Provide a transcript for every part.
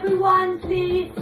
everyone, please.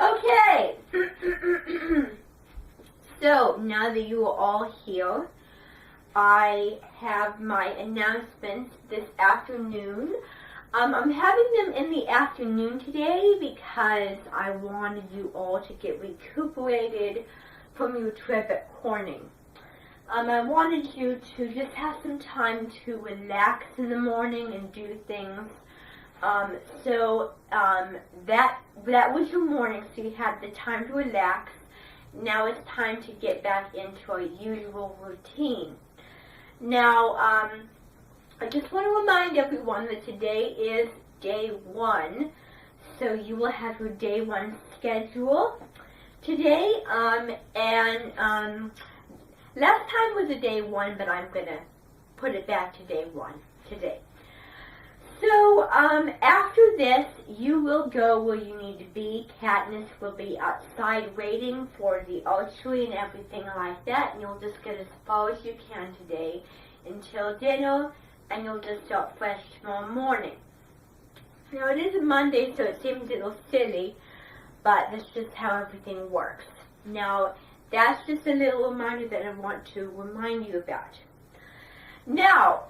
Okay, so now that you are all here, I have my announcements this afternoon. I'm having them in the afternoon today because I wanted you all to get recuperated from your trip at Corning. I wanted you to just have some time to relax in the morning and do things. That was your morning, so you had the time to relax. Now it's time to get back into our usual routine. Now, I just want to remind everyone that today is day 1, so you will have your day 1 schedule today, last time was a day 1, but I'm going to put it back to day 1 today. So, after this, you will go where you need to be. Katniss will be outside waiting for the archery and everything like that, and you'll just get as far as you can today until dinner, and you'll just start fresh tomorrow morning. Now, it is a Monday, so it seems a little silly, but that's just how everything works. Now, that's just a little reminder that I want to remind you about. Now,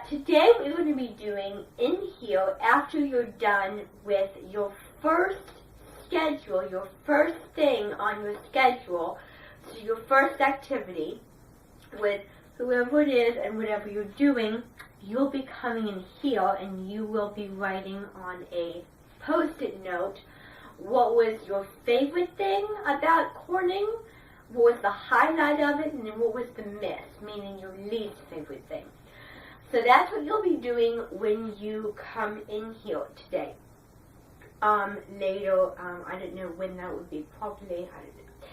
today we're going to be doing in here, after you're done with your first schedule, your first thing on your schedule, so your first activity with whoever it is and whatever you're doing, you'll be coming in here and you will be writing on a post-it note what was your favorite thing about Corning, what was the highlight of it, and then what was the miss, meaning your least favorite thing. So that's what you'll be doing when you come in here today. Later, I don't know when that would be, probably, I don't know.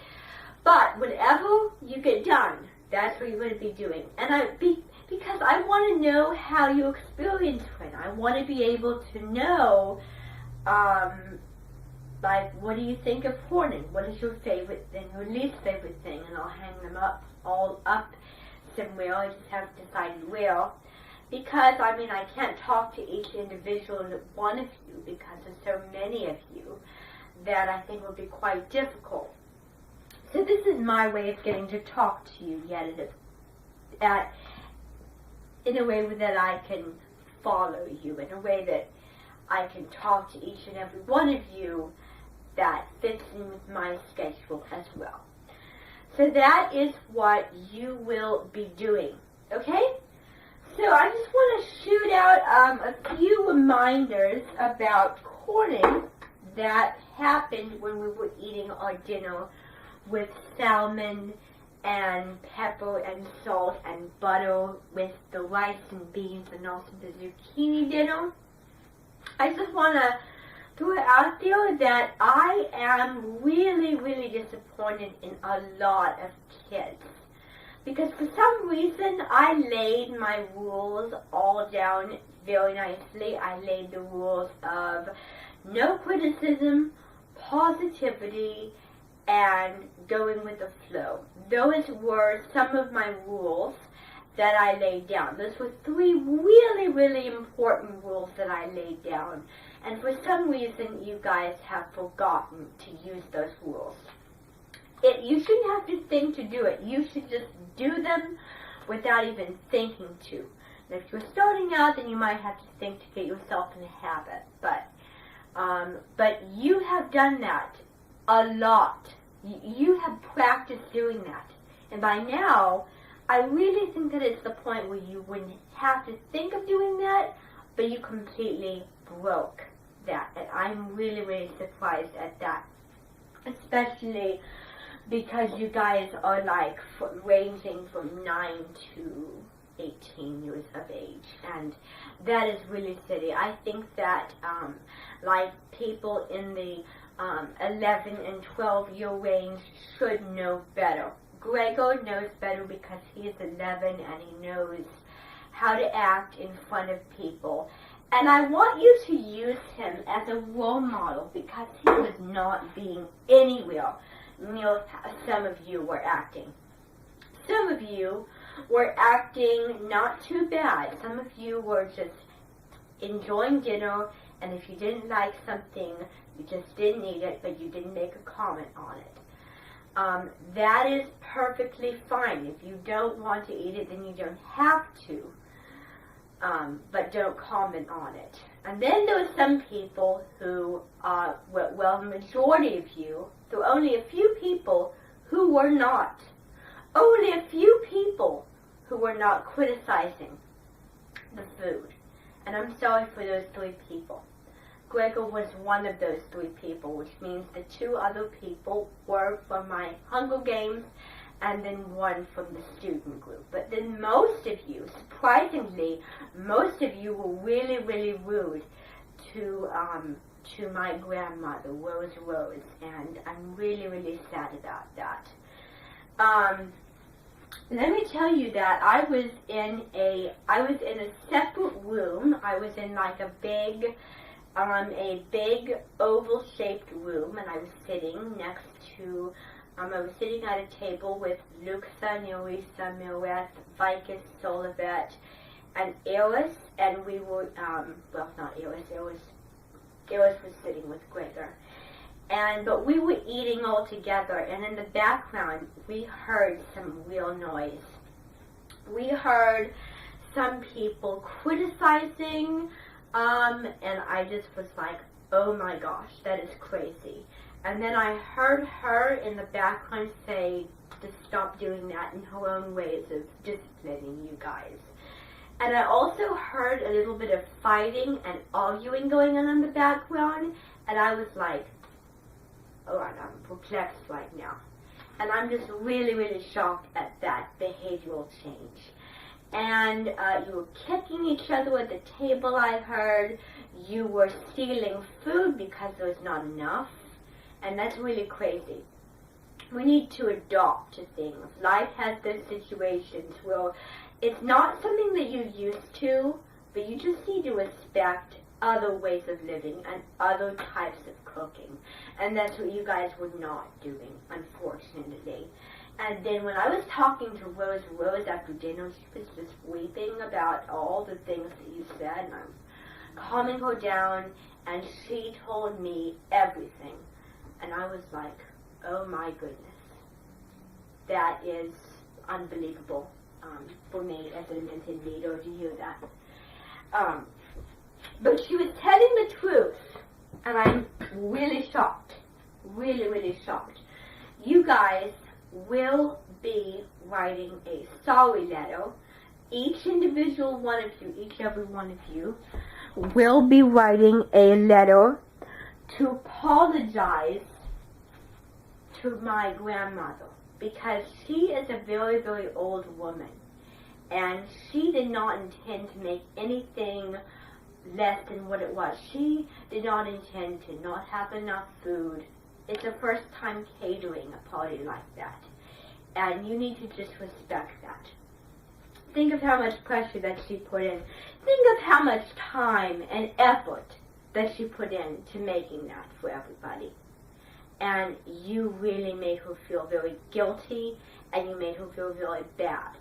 But whenever you get done, that's what you're going to be doing. And because I want to know how you experience it. I want to be able to know, like, what do you think of Corning? What is your favorite thing, your least favorite thing? And I'll hang them all up somewhere. I just haven't decided where. Because, I mean, I can't talk to each individual one of you because there's so many of you that I think will be quite difficult. So this is my way of getting to talk to you in a way that I can follow you, in a way that I can talk to each and every one of you that fits in with my schedule as well. So that is what you will be doing, okay? So I just want to shoot out a few reminders about Corning that happened when we were eating our dinner with salmon and pepper and salt and butter with the rice and beans and also the zucchini dinner. I just want to throw it out there that I am really, really disappointed in a lot of kids. Because for some reason, I laid my rules all down very nicely. I laid the rules of no criticism, positivity, and going with the flow. Those were some of my rules that I laid down. Those were 3 really, really important rules that I laid down. And for some reason, you guys have forgotten to use those rules. You shouldn't have to think to do it. You should just do them without even thinking to. And if you're starting out, then you might have to think to get yourself in a habit. But you have done that a lot. You have practiced doing that. And by now, I really think that it's the point where you wouldn't have to think of doing that, but you completely broke that. And I'm really, really surprised at that. Especially because you guys are like ranging from 9 to 18 years of age, and that is really silly. I think that like people in the 11 and 12 year range should know better. Gregor knows better because he is 11 and he knows how to act in front of people. And I want you to use him as a role model because he was not being anywhere near how some of you were acting. Some of you were acting not too bad. Some of you were just enjoying dinner, and if you didn't like something, you just didn't eat it, but you didn't make a comment on it. That is perfectly fine. If you don't want to eat it, then you don't have to. But don't comment on it. And then there were some people who, well, the majority of you, there were only a few people who were not. Only a few people who were not criticizing the food. And I'm sorry for those 3 people. Gregor was one of those 3 people, which means the 2 other people were from my Hunger Games and then 1 from the student group. But then most of you, surprisingly, most of you were really, really rude to my grandmother, Rose, and I'm really, really sad about that. Let me tell you that I was in a separate room. I was in like a big oval-shaped room, and I was sitting next to, I was sitting at a table with Luxa, Nerissa, Mireth, Vicus, Solivet, and Eris, and we were, well, not Eris, Eris was sitting with Gregor. But we were eating all together, and in the background, we heard some real noise. We heard some people criticizing, and I just was like, oh my gosh, that is crazy. And then I heard her in the background say to stop doing that in her own ways of disciplining you guys. And I also heard a little bit of fighting and arguing going on in the background, and I was like, oh, I'm perplexed right now. And I'm just really, really shocked at that behavioral change. And you were kicking each other at the table, I heard. You were stealing food because there was not enough. And that's really crazy. We need to adopt to things. Life has those situations where it's not something that you're used to, but you just need to respect other ways of living and other types of cooking. And that's what you guys were not doing, unfortunately. And then when I was talking to Rose after dinner, she was just weeping about all the things that you said, and I was calming her down, and she told me everything. And I was like, oh my goodness. That is unbelievable for me as an Amenten leader to hear that. But she was telling the truth, and I'm really shocked, really, really shocked. You guys will be writing a sorry letter. Each individual one of you, each every one of you, will be writing a letter to apologize to my grandmother, because she is a very, very old woman, and she did not intend to make anything less than what it was. She did not intend to not have enough food. It's her first time catering a party like that, and you need to just respect that. Think of how much pressure that she put in. Think of how much time and effort that she put in to making that for everybody. And you really made her feel very guilty, and you made her feel really bad.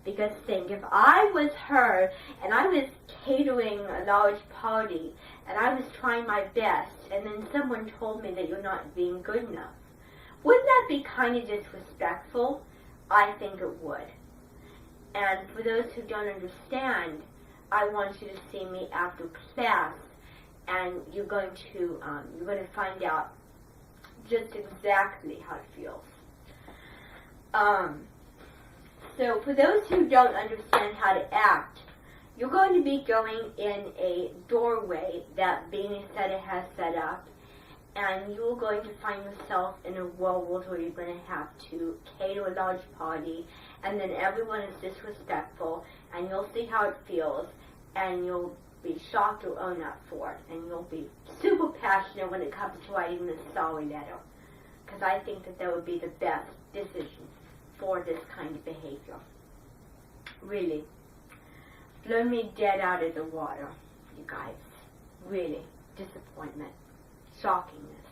Because think, if I was her and I was catering a large party and I was trying my best and then someone told me that you're not being good enough, wouldn't that be kind of disrespectful? I think it would. And for those who don't understand, I want you to see me after class, and you're going to find out just exactly how it feels. So for those who don't understand how to act, you're going to be going in a doorway that Beanie Seta has set up, and you're going to find yourself in a world where you're going to have to cater a large party, and then everyone is disrespectful, and you'll see how it feels, and you'll be shocked or own up for it, and you'll be super passionate when it comes to writing this sorry letter, because I think that would be the best decision for this kind of behavior. Really. Blow me dead out of the water, you guys. Really. Disappointment. Shockingness.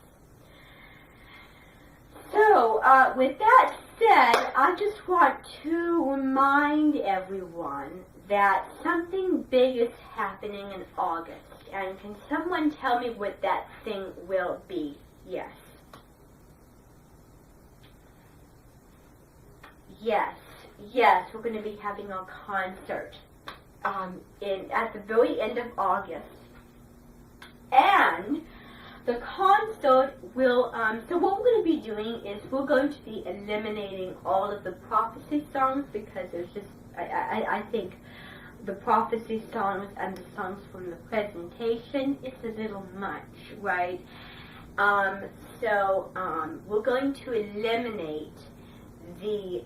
So, with that said, I just want to remind everyone that something big is happening in August. And can someone tell me what that thing will be? Yes. Yes, we're going to be having a concert at the very end of August. And the concert will, so what we're going to be doing is we're going to be eliminating all of the prophecy songs, because there's just, I think the prophecy songs and the songs from the presentation, it's a little much, right? So we're going to eliminate the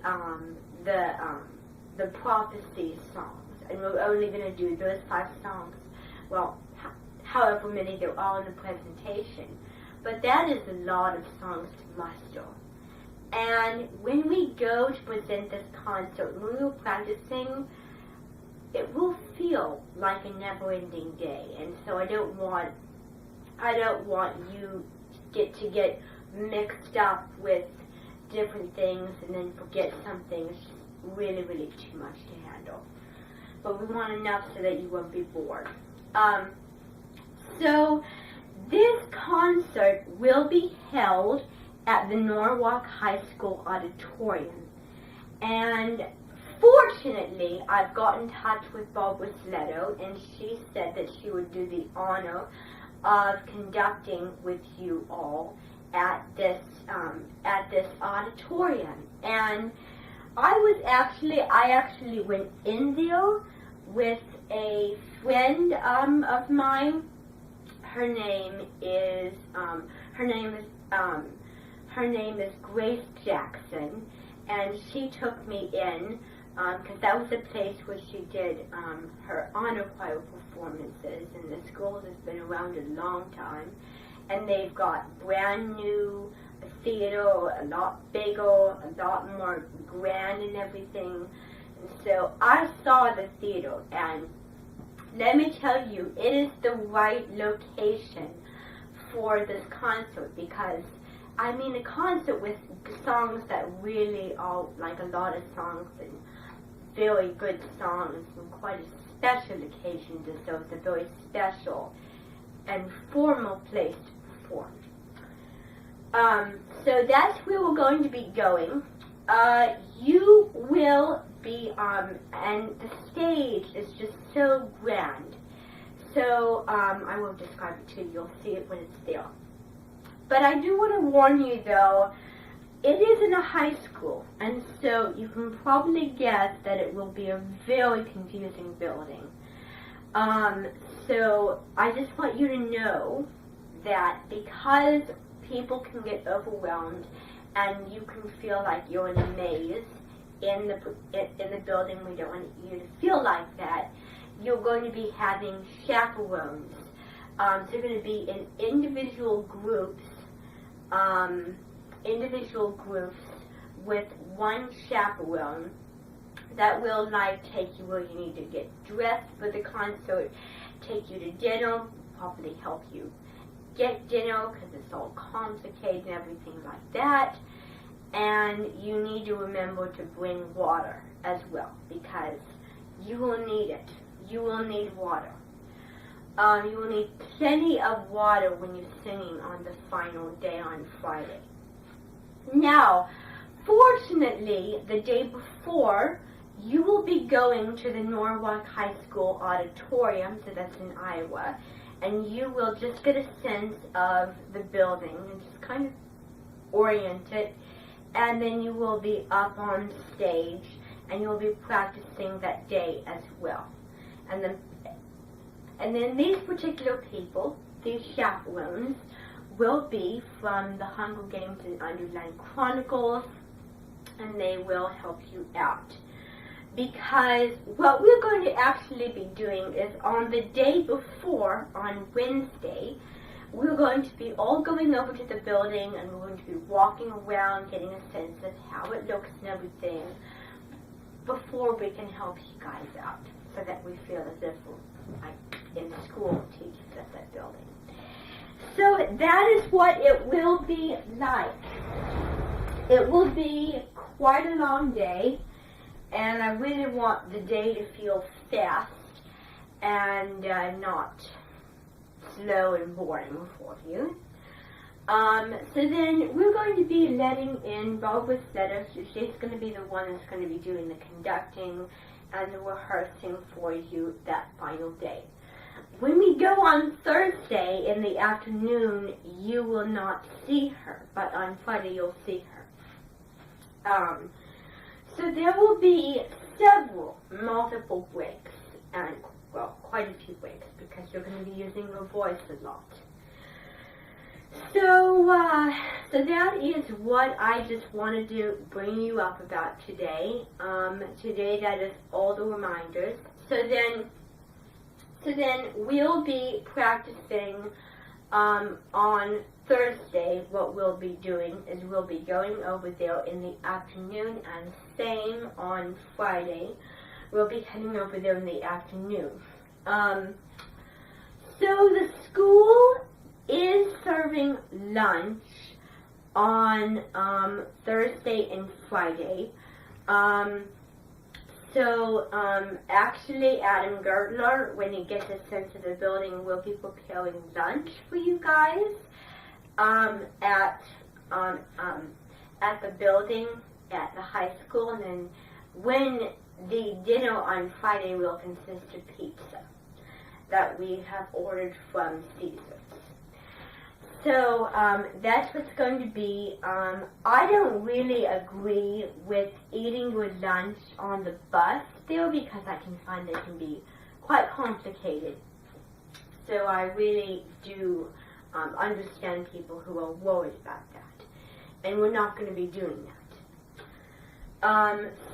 prophecy songs, and we're only going to do those 5 songs. Well, however many there are in the presentation. But that is a lot of songs to muster. And when we go to present this concert, when we're practicing, it will feel like a never-ending day. And so I don't want you to get mixed up with different things and then forget something. It's just really, really too much to handle. But we want enough so that you won't be bored. So this concert will be held at the Norwalk High School auditorium. And fortunately, I've got in touch with Barbara Sletto, and she said that she would do the honor of conducting with you all at this auditorium. And I actually went in there with a friend of mine. Her name is Grace Jackson, and she took me in because that was the place where she did her honor choir performances. And the school has been around a long time, and they've got brand new theater, a lot bigger, a lot more grand and everything. And so I saw the theater, and let me tell you, it is the right location for this concert, because I mean a concert with songs that really are like a lot of songs and very good songs, and quite a special occasion to, so it's a very special and formal place to perform. So that's where we're going to be going. You will be, and the stage is just so grand. So, I won't describe it to you. You'll see it when it's there. But I do want to warn you, though, it is in a high school, and so you can probably guess that it will be a very confusing building. So I just want you to know that because people can get overwhelmed, and you can feel like you're in a maze in the building, we don't want you to feel like that. You're going to be having chaperones. So you're going to be in individual groups with one chaperone that will take you where you need to get dressed for the concert, take you to dinner, probably help you get dinner because it's all complicated and everything like that. And you need to remember to bring water. as well, because you will need it. You will need water. You will need plenty of water when you're singing on the final day on Friday. Now, fortunately, the day before, you will be going to the Norwalk High School auditorium, so that's in Iowa, and you will just get a sense of the building and just kind of orient it, and then you will be up on stage, and you will be practicing that day as well. And then these particular people, these chaperones, will be from the Hunger Games and Underland Chronicles, and they will help you out. Because what we're going to actually be doing is on the day before, on Wednesday, we're going to be all going over to the building, and we're going to be walking around, getting a sense of how it looks and everything, before we can help you guys out, so that we feel as if we're like in school teachers at that building. So that is what it will be like. It will be quite a long day, and I really want the day to feel fast and not slow and boring for you. So then we're going to be letting in Barbara Sletter. So she's going to be the one that's going to be doing the conducting and the rehearsing for you that final day. When we go on Thursday in the afternoon, you will not see her, but on Friday you'll see her. So there will be multiple breaks, and well, quite a few breaks, because you're going to be using your voice a lot. So that is what I just wanted to bring you up about today. Today, that is all the reminders. So then we'll be practicing on Thursday. What we'll be doing is we'll be going over there in the afternoon, and same on Friday. We'll be heading over there in the afternoon. So the school is serving lunch on Thursday and Friday. Actually, Adam Gertler, when he gets a sense of the building, will be preparing lunch for you guys at the building at the high school, and then when the dinner on Friday will consist of pizza that we have ordered from Caesar's. So that's what's going to be. I don't really agree with eating your lunch on the bus there, because I can find it can be quite complicated. So I really do understand people who are worried about that. And we're not going to be doing that.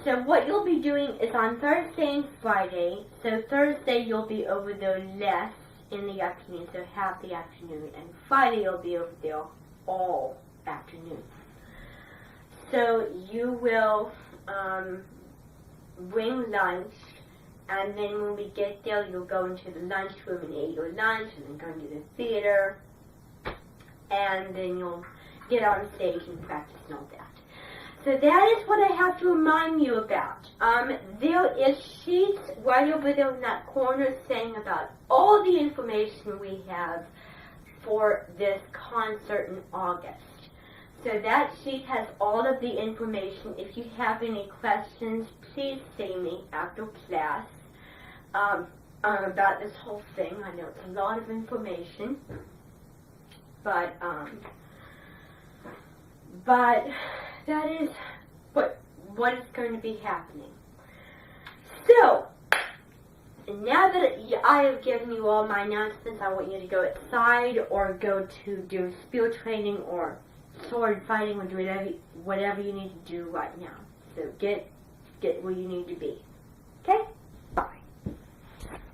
So what you'll be doing is on Thursday and Friday. So Thursday you'll be over there less in the afternoon, so half the afternoon, and Friday you'll be over there all afternoon. So you will bring lunch, and then when we get there, you'll go into the lunchroom and eat your lunch, and then go to the theater, and then you'll get on stage and practice and all that. So that is what I have to remind you about. There is sheets right over there in that corner saying about all the information we have for this concert in August. So that sheet has all of the information. If you have any questions, please see me after class about this whole thing. I know it's a lot of information, but that is what is going to be happening. So, now that I have given you all my announcements, I want you to go outside or go to do spear training or sword fighting or do whatever you need to do right now. So get where you need to be. Okay?